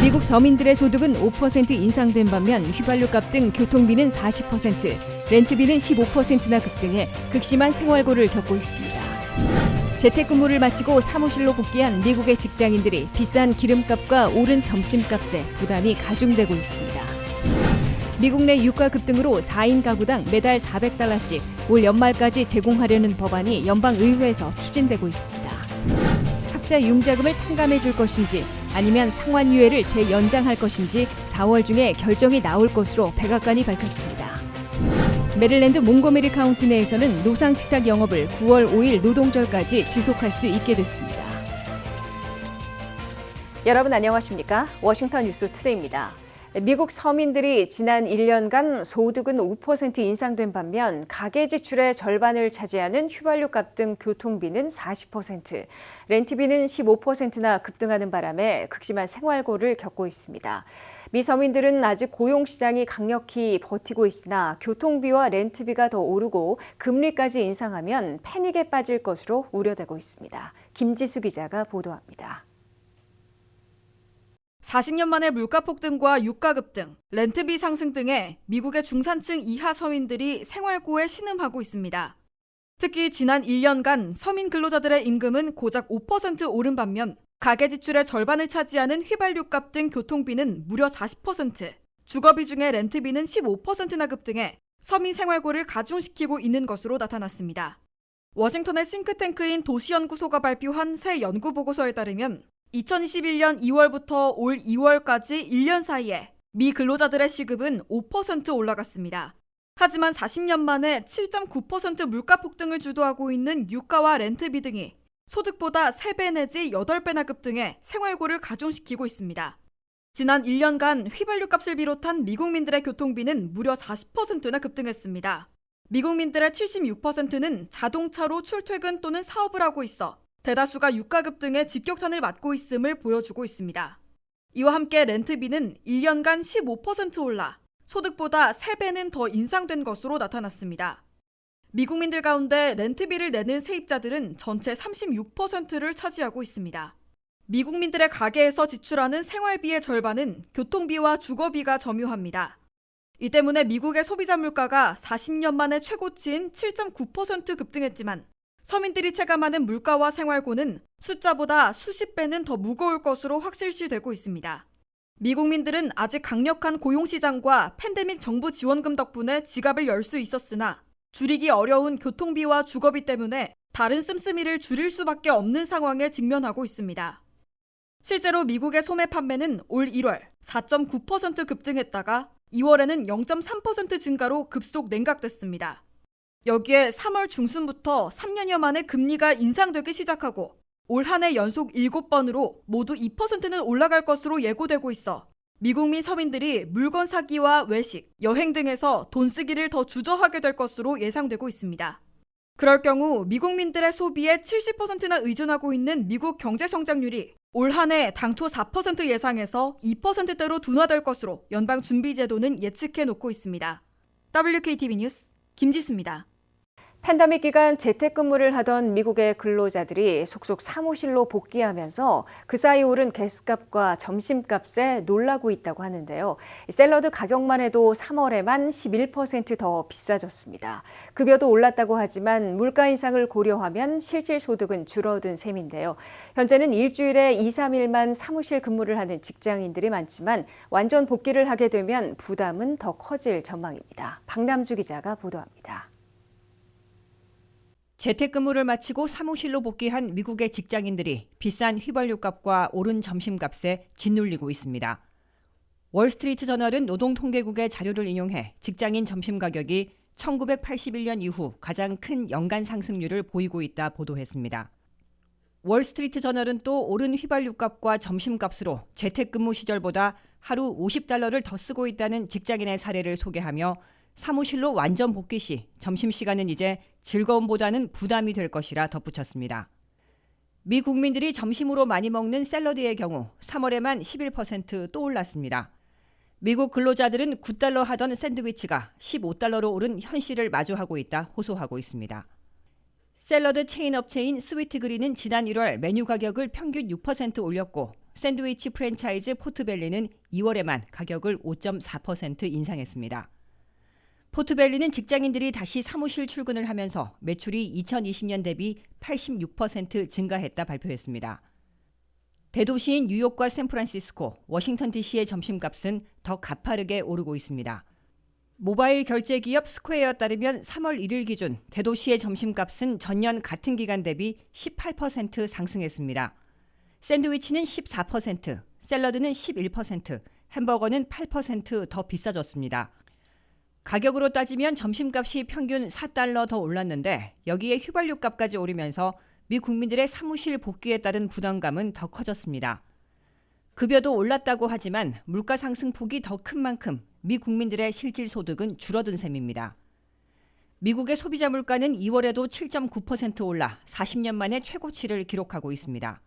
미국 서민들의 소득은 5% 인상된 반면 휘발유값 등 교통비는 40%, 렌트비는 15%나 급등해 극심한 생활고를 겪고 있습니다. 재택근무를 마치고 사무실로 복귀한 미국의 직장인들이 비싼 기름값과 오른 점심값에 부담이 가중되고 있습니다. 미국 내 유가 급등으로 4인 가구당 매달 $400씩 올 연말까지 제공하려는 법안이 연방의회에서 추진되고 있습니다. 학자 융자금을 탕감해 줄 것인지 아니면 상환유예를 재연장할 것인지 4월 중에 결정이 나올 것으로 백악관이 밝혔습니다. 메릴랜드 몽고메리 카운티 내에서는 노상식탁 영업을 9월 5일 노동절까지 지속할 수 있게 됐습니다. 여러분 안녕하십니까? 워싱턴 뉴스 투데이입니다. 미국 서민들이 지난 1년간 소득은 5% 인상된 반면 가계 지출의 절반을 차지하는 휘발유값 등 교통비는 40%, 렌트비는 15%나 급등하는 바람에 극심한 생활고를 겪고 있습니다. 미 서민들은 아직 고용시장이 강력히 버티고 있으나 교통비와 렌트비가 더 오르고 금리까지 인상하면 패닉에 빠질 것으로 우려되고 있습니다. 김지수 기자가 보도합니다. 40년 만의 물가 폭등과 유가 급등, 렌트비 상승 등에 미국의 중산층 이하 서민들이 생활고에 신음하고 있습니다. 특히 지난 1년간 서민 근로자들의 임금은 고작 5% 오른 반면 가계 지출의 절반을 차지하는 휘발유값 등 교통비는 무려 40%, 주거비 중에 렌트비는 15%나 급등해 서민 생활고를 가중시키고 있는 것으로 나타났습니다. 워싱턴의 싱크탱크인 도시연구소가 발표한 새 연구보고서에 따르면 2021년 2월부터 올 2월까지 1년 사이에 미 근로자들의 시급은 5% 올라갔습니다. 하지만 40년 만에 7.9% 물가 폭등을 주도하고 있는 유가와 렌트비 등이 소득보다 3배 내지 8배나 급등해 생활고를 가중시키고 있습니다. 지난 1년간 휘발유값을 비롯한 미국민들의 교통비는 무려 40%나 급등했습니다. 미국민들의 76%는 자동차로 출퇴근 또는 사업을 하고 있어 대다수가 유가 급등에 직격탄을 맞고 있음을 보여주고 있습니다. 이와 함께 렌트비는 1년간 15% 올라 소득보다 3배는 더 인상된 것으로 나타났습니다. 미국민들 가운데 렌트비를 내는 세입자들은 전체 36%를 차지하고 있습니다. 미국민들의 가계에서 지출하는 생활비의 절반은 교통비와 주거비가 점유합니다. 이 때문에 미국의 소비자 물가가 40년 만에 최고치인 7.9% 급등했지만 서민들이 체감하는 물가와 생활고는 숫자보다 수십 배는 더 무거울 것으로 확실시되고 있습니다. 미국민들은 아직 강력한 고용시장과 팬데믹 정부 지원금 덕분에 지갑을 열 수 있었으나 줄이기 어려운 교통비와 주거비 때문에 다른 씀씀이를 줄일 수밖에 없는 상황에 직면하고 있습니다. 실제로 미국의 소매 판매는 올 1월 4.9% 급등했다가 2월에는 0.3% 증가로 급속 냉각됐습니다. 여기에 3월 중순부터 3년여 만에 금리가 인상되기 시작하고 올 한 해 연속 7번으로 모두 2%는 올라갈 것으로 예고되고 있어 미국민 서민들이 물건 사기와 외식, 여행 등에서 돈 쓰기를 더 주저하게 될 것으로 예상되고 있습니다. 그럴 경우 미국민들의 소비에 70%나 의존하고 있는 미국 경제 성장률이 올 한 해 당초 4% 예상에서 2%대로 둔화될 것으로 연방준비제도는 예측해 놓고 있습니다. WKTV 뉴스 김지수입니다. 팬데믹 기간 재택근무를 하던 미국의 근로자들이 속속 사무실로 복귀하면서 그 사이 오른 가스값과 점심값에 놀라고 있다고 하는데요. 샐러드 가격만 해도 3월에만 11% 더 비싸졌습니다. 급여도 올랐다고 하지만 물가 인상을 고려하면 실질 소득은 줄어든 셈인데요. 현재는 일주일에 2, 3일만 사무실 근무를 하는 직장인들이 많지만 완전 복귀를 하게 되면 부담은 더 커질 전망입니다. 박남주 기자가 보도합니다. 재택근무를 마치고 사무실로 복귀한 미국의 직장인들이 비싼 휘발유값과 오른 점심값에 짓눌리고 있습니다. 월스트리트 저널은 노동통계국의 자료를 인용해 직장인 점심 가격이 1981년 이후 가장 큰 연간 상승률을 보이고 있다 보도했습니다. 월스트리트 저널은 또 오른 휘발유값과 점심값으로 재택근무 시절보다 하루 $50를 더 쓰고 있다는 직장인의 사례를 소개하며 사무실로 완전 복귀 시 점심시간은 이제 즐거움보다는 부담이 될 것이라 덧붙였습니다. 미 국민들이 점심으로 많이 먹는 샐러드의 경우 3월에만 11% 또 올랐습니다. 미국 근로자들은 $9 하던 샌드위치가 $15로 오른 현실을 마주하고 있다 호소하고 있습니다. 샐러드 체인 업체인 스위트그린은 지난 1월 메뉴 가격을 평균 6% 올렸고 샌드위치 프랜차이즈 포트밸리는 2월에만 가격을 5.4% 인상했습니다. 포트밸리는 직장인들이 다시 사무실 출근을 하면서 매출이 2020년 대비 86% 증가했다 발표했습니다. 대도시인 뉴욕과 샌프란시스코, 워싱턴 DC의 점심값은 더 가파르게 오르고 있습니다. 모바일 결제 기업 스퀘어에 따르면 3월 1일 기준 대도시의 점심값은 전년 같은 기간 대비 18% 상승했습니다. 샌드위치는 14%, 샐러드는 11%, 햄버거는 8% 더 비싸졌습니다. 가격으로 따지면 점심값이 평균 4달러 더 올랐는데 여기에 휘발유값까지 오르면서 미 국민들의 사무실 복귀에 따른 부담감은 더 커졌습니다. 급여도 올랐다고 하지만 물가 상승폭이 더 큰 만큼 미 국민들의 실질 소득은 줄어든 셈입니다. 미국의 소비자 물가는 2월에도 7.9% 올라 40년 만에 최고치를 기록하고 있습니다.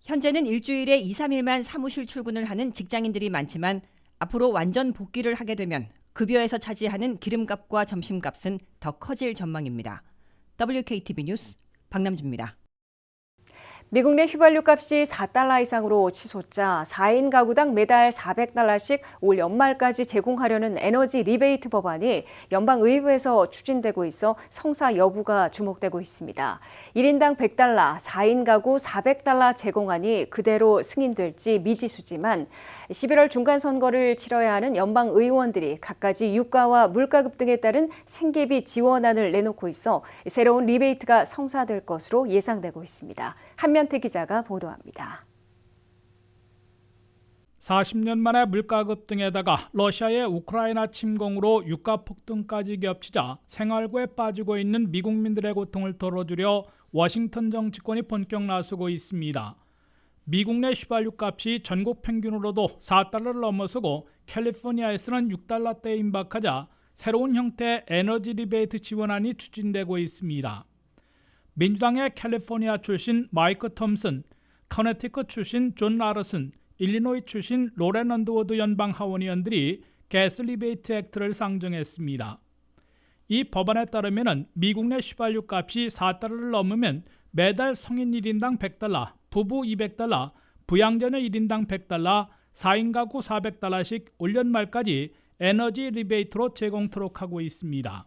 현재는 일주일에 2, 3일만 사무실 출근을 하는 직장인들이 많지만 앞으로 완전 복귀를 하게 되면 급여에서 차지하는 기름값과 점심값은 더 커질 전망입니다. WKTV 뉴스 박남주입니다. 미국 내 휘발유 값이 4달러 이상으로 치솟자 4인 가구당 매달 400달러씩 올 연말까지 제공하려는 에너지 리베이트 법안이 연방의회에서 추진되고 있어 성사 여부가 주목되고 있습니다. 1인당 100달러, 4인 가구 400달러 제공안이 그대로 승인될지 미지수지만 11월 중간선거를 치러야 하는 연방의원들이 갖가지 유가와 물가급 등에 따른 생계비 지원안을 내놓고 있어 새로운 리베이트가 성사될 것으로 예상되고 있습니다. 한면태 기자가 보도합니다. 40년 만에 물가급 등에다가 러시아의 우크라이나 침공으로 유가 폭등까지 겹치자 생활고에 빠지고 있는 미국민들의 고통을 덜어주려 워싱턴 정치권이 본격 나서고 있습니다. 미국 내 휘발유 값이 전국 평균으로도 4달러를 넘어서고 캘리포니아에서는 6달러대에 임박하자 새로운 형태의 에너지 리베이트 지원안이 추진되고 있습니다. 민주당의 캘리포니아 출신 마이크 톰슨, 커네티컷 출신 존 라러슨, 일리노이 출신 로렌 언더우드 연방 하원의원들이 가스 리베이트 액트를 상정했습니다. 이 법안에 따르면 미국 내 휘발유 값이 4달러를 넘으면 매달 성인 1인당 100달러, 부부 200달러, 부양자녀 1인당 100달러, 4인 가구 400달러씩 올 연말까지 에너지 리베이트로 제공토록 하고 있습니다.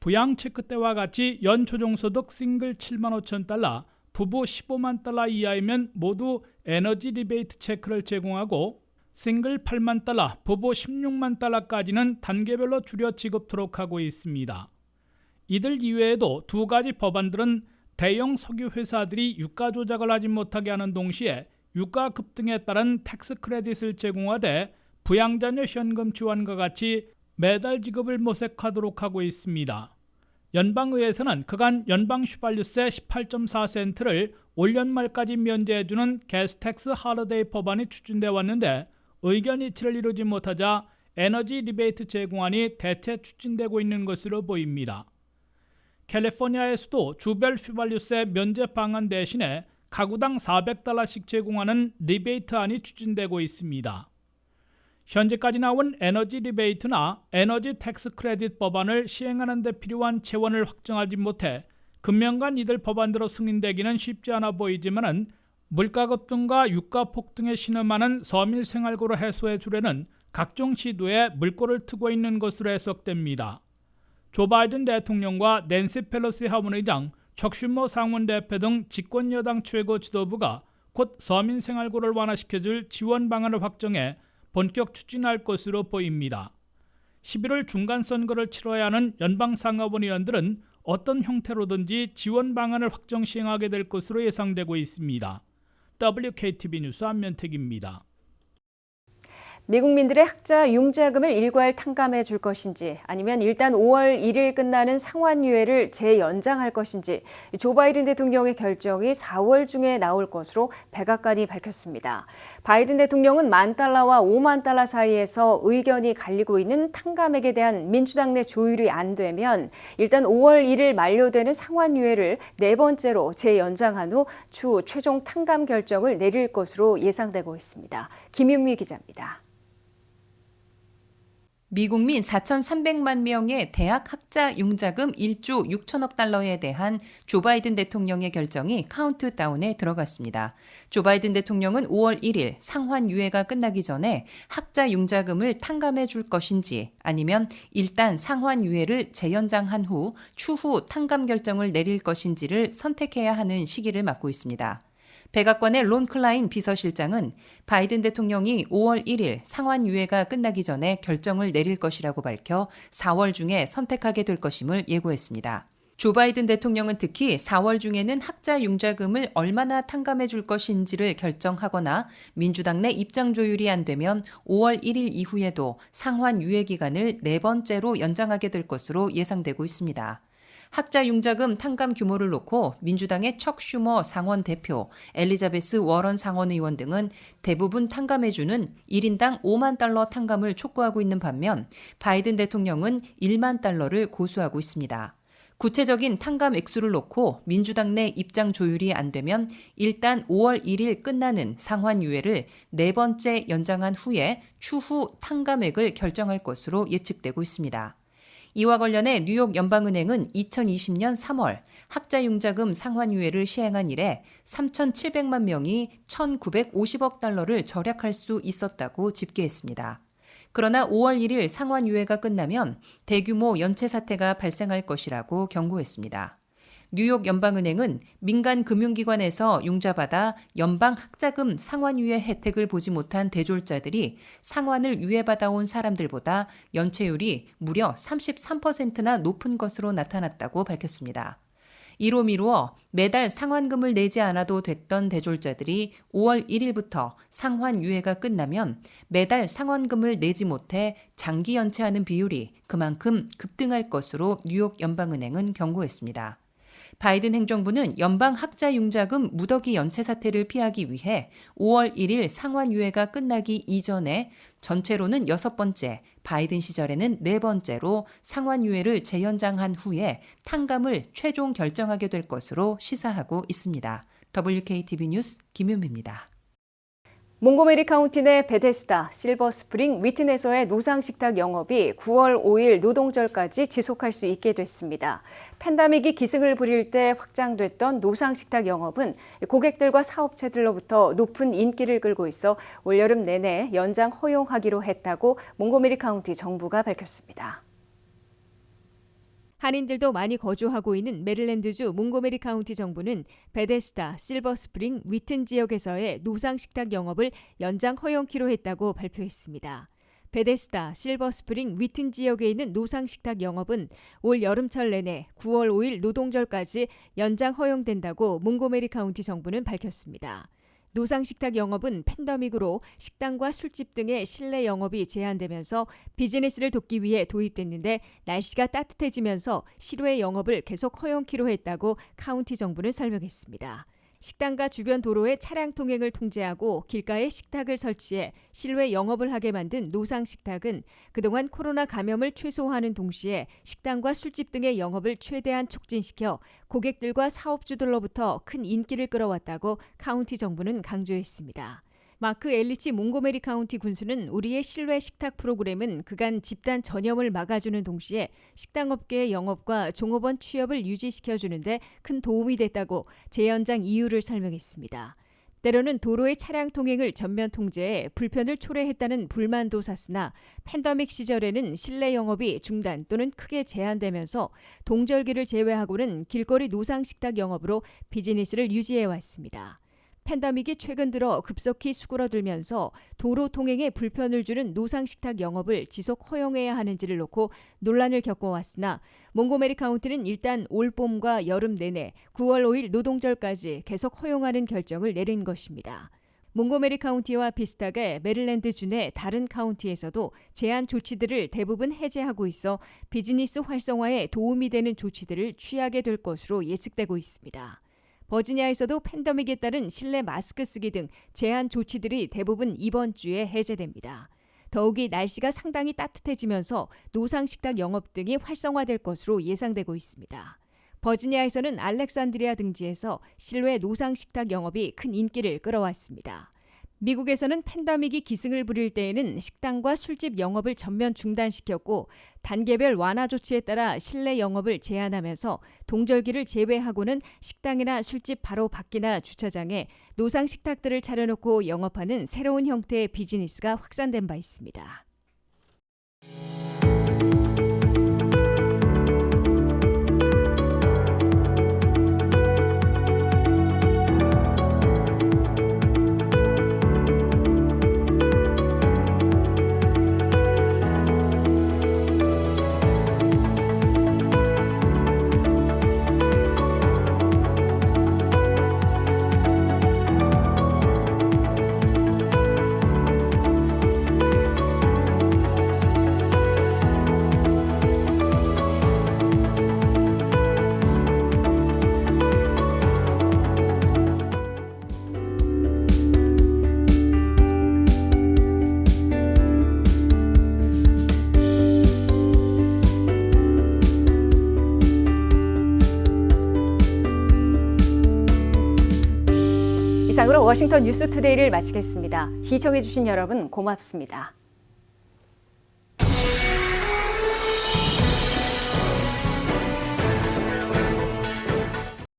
부양 체크 때와 같이 연 조정소득 싱글 7만 5천 달러, 부부 15만 달러 이하이면 모두 에너지 리베이트 체크를 제공하고 싱글 8만 달러, 부부 16만 달러까지는 단계별로 줄여 지급토록 하고 있습니다. 이들 이외에도 두 가지 법안들은 대형 석유 회사들이 유가 조작을 하지 못하게 하는 동시에 유가 급등에 따른 텍스 크레딧을 제공하되 부양자녀 현금 지원과 같이 매달 지급을 모색하도록 하고 있습니다. 연방의회에서는 그간 연방 휘발유세 18.4센트를 올 연말까지 면제해주는 가스텍스 할러데이 법안이 추진돼 왔는데 의견 이치를 이루지 못하자 에너지 리베이트 제공안이 대체 추진되고 있는 것으로 보입니다. 캘리포니아에서도 주별 휘발유세 면제 방안 대신에 가구당 400달러씩 제공하는 리베이트안이 추진되고 있습니다. 현재까지 나온 에너지 리베이트나 에너지 텍스 크레딧 법안을 시행하는 데 필요한 재원을 확정하지 못해 금년간 이들 법안대로 승인되기는 쉽지 않아 보이지만 물가 급등과 유가 폭등에 신음하는 서민 생활고를 해소해 주려는 각종 시도에 물꼬를 트고 있는 것으로 해석됩니다. 조 바이든 대통령과 낸시 펠로시 하원의장, 척 슈머 상원 대표 등 집권 여당 최고 지도부가 곧 서민 생활고를 완화시켜줄 지원 방안을 확정해 본격 추진할 것으로 보입니다. 11월 중간선거를 치러야 하는 연방상하원 의원들은 어떤 형태로든지 지원 방안을 확정 시행하게 될 것으로 예상되고 있습니다. WKTV 뉴스 한면택입니다. 미국민들의 학자 융자금을 일괄 탕감해 줄 것인지 아니면 일단 5월 1일 끝나는 상환유예를 재연장할 것인지 조 바이든 대통령의 결정이 4월 중에 나올 것으로 백악관이 밝혔습니다. 바이든 대통령은 $10,000와 $50,000 사이에서 의견이 갈리고 있는 탕감액에 대한 민주당 내 조율이 안 되면 일단 5월 1일 만료되는 상환유예를 네 번째로 재연장한 후 추후 최종 탕감 결정을 내릴 것으로 예상되고 있습니다. 김윤미 기자입니다. 미국민 4,300만 명의 대학 학자 융자금 1조 6천억 달러에 대한 조 바이든 대통령의 결정이 카운트다운에 들어갔습니다. 조 바이든 대통령은 5월 1일 상환 유예가 끝나기 전에 학자 융자금을 탕감해 줄 것인지 아니면 일단 상환 유예를 재연장한 후 추후 탕감 결정을 내릴 것인지를 선택해야 하는 시기를 맞고 있습니다. 백악관의 론 클라인 비서실장은 바이든 대통령이 5월 1일 상환 유예가 끝나기 전에 결정을 내릴 것이라고 밝혀 4월 중에 선택하게 될 것임을 예고했습니다. 조 바이든 대통령은 특히 4월 중에는 학자 융자금을 얼마나 탕감해 줄 것인지를 결정하거나 민주당 내 입장 조율이 안 되면 5월 1일 이후에도 상환 유예 기간을 4번째로 연장하게 될 것으로 예상되고 있습니다. 학자 융자금 탕감 규모를 놓고 민주당의 척 슈머 상원 대표, 엘리자베스 워런 상원 의원 등은 대부분 탕감해주는 1인당 5만 달러 탕감을 촉구하고 있는 반면 바이든 대통령은 1만 달러를 고수하고 있습니다. 구체적인 탕감 액수를 놓고 민주당 내 입장 조율이 안 되면 일단 5월 1일 끝나는 상환 유예를 4번째 연장한 후에 추후 탕감액을 결정할 것으로 예측되고 있습니다. 이와 관련해 뉴욕 연방은행은 2020년 3월 학자 융자금 상환 유예를 시행한 이래 3,700만 명이 1,950억 달러를 절약할 수 있었다고 집계했습니다. 그러나 5월 1일 상환 유예가 끝나면 대규모 연체 사태가 발생할 것이라고 경고했습니다. 뉴욕 연방은행은 민간 금융기관에서 융자받아 연방 학자금 상환유예 혜택을 보지 못한 대졸자들이 상환을 유예받아온 사람들보다 연체율이 무려 33%나 높은 것으로 나타났다고 밝혔습니다. 이로 미루어 매달 상환금을 내지 않아도 됐던 대졸자들이 5월 1일부터 상환 유예가 끝나면 매달 상환금을 내지 못해 장기 연체하는 비율이 그만큼 급등할 것으로 뉴욕 연방은행은 경고했습니다. 바이든 행정부는 연방 학자 융자금 무더기 연체 사태를 피하기 위해 5월 1일 상환 유예가 끝나기 이전에 전체로는 6번째, 바이든 시절에는 4번째로 상환 유예를 재연장한 후에 탕감을 최종 결정하게 될 것으로 시사하고 있습니다. WKTV 뉴스 김윤미입니다. 몽고메리 카운티 내 베데스다, 실버스프링, 위튼에서의 노상식탁 영업이 9월 5일 노동절까지 지속할 수 있게 됐습니다. 팬데믹이 기승을 부릴 때 확장됐던 노상식탁 영업은 고객들과 사업체들로부터 높은 인기를 끌고 있어 올여름 내내 연장 허용하기로 했다고 몽고메리 카운티 정부가 밝혔습니다. 한인들도 많이 거주하고 있는 메릴랜드주 몽고메리 카운티 정부는 베데스다, 실버스프링, 위튼 지역에서의 노상식탁 영업을 연장 허용키로 했다고 발표했습니다. 베데스다, 실버스프링, 위튼 지역에 있는 노상식탁 영업은 올 여름철 내내 9월 5일 노동절까지 연장 허용된다고 몽고메리 카운티 정부는 밝혔습니다. 노상식탁 영업은 팬데믹으로 식당과 술집 등의 실내 영업이 제한되면서 비즈니스를 돕기 위해 도입됐는데 날씨가 따뜻해지면서 실외 영업을 계속 허용키로 했다고 카운티 정부는 설명했습니다. 식당과 주변 도로의 차량 통행을 통제하고 길가에 식탁을 설치해 실외 영업을 하게 만든 노상식탁은 그동안 코로나 감염을 최소화하는 동시에 식당과 술집 등의 영업을 최대한 촉진시켜 고객들과 사업주들로부터 큰 인기를 끌어왔다고 카운티 정부는 강조했습니다. 마크 엘리치 몽고메리 카운티 군수는 우리의 실외 식탁 프로그램은 그간 집단 전염을 막아주는 동시에 식당업계의 영업과 종업원 취업을 유지시켜주는데 큰 도움이 됐다고 재연장 이유를 설명했습니다. 때로는 도로의 차량 통행을 전면 통제해 불편을 초래했다는 불만도 샀으나 팬데믹 시절에는 실내 영업이 중단 또는 크게 제한되면서 동절기를 제외하고는 길거리 노상식탁 영업으로 비즈니스를 유지해왔습니다. 팬데믹이 최근 들어 급속히 수그러들면서 도로 통행에 불편을 주는 노상식탁 영업을 지속 허용해야 하는지를 놓고 논란을 겪어왔으나 몽고메리 카운티는 일단 올 봄과 여름 내내 9월 5일 노동절까지 계속 허용하는 결정을 내린 것입니다. 몽고메리 카운티와 비슷하게 메릴랜드주 내 다른 카운티에서도 제한 조치들을 대부분 해제하고 있어 비즈니스 활성화에 도움이 되는 조치들을 취하게 될 것으로 예측되고 있습니다. 버지니아에서도 팬데믹에 따른 실내 마스크 쓰기 등 제한 조치들이 대부분 이번 주에 해제됩니다. 더욱이 날씨가 상당히 따뜻해지면서 노상식탁 영업 등이 활성화될 것으로 예상되고 있습니다. 버지니아에서는 알렉산드리아 등지에서 실외 노상식탁 영업이 큰 인기를 끌어왔습니다. 미국에서는 팬데믹이 기승을 부릴 때에는 식당과 술집 영업을 전면 중단시켰고 단계별 완화 조치에 따라 실내 영업을 제한하면서 동절기를 제외하고는 식당이나 술집 바로 밖이나 주차장에 노상 식탁들을 차려놓고 영업하는 새로운 형태의 비즈니스가 확산된 바 있습니다. 이상으로 워싱턴 뉴스투데이를 마치겠습니다. 시청해주신 여러분 고맙습니다.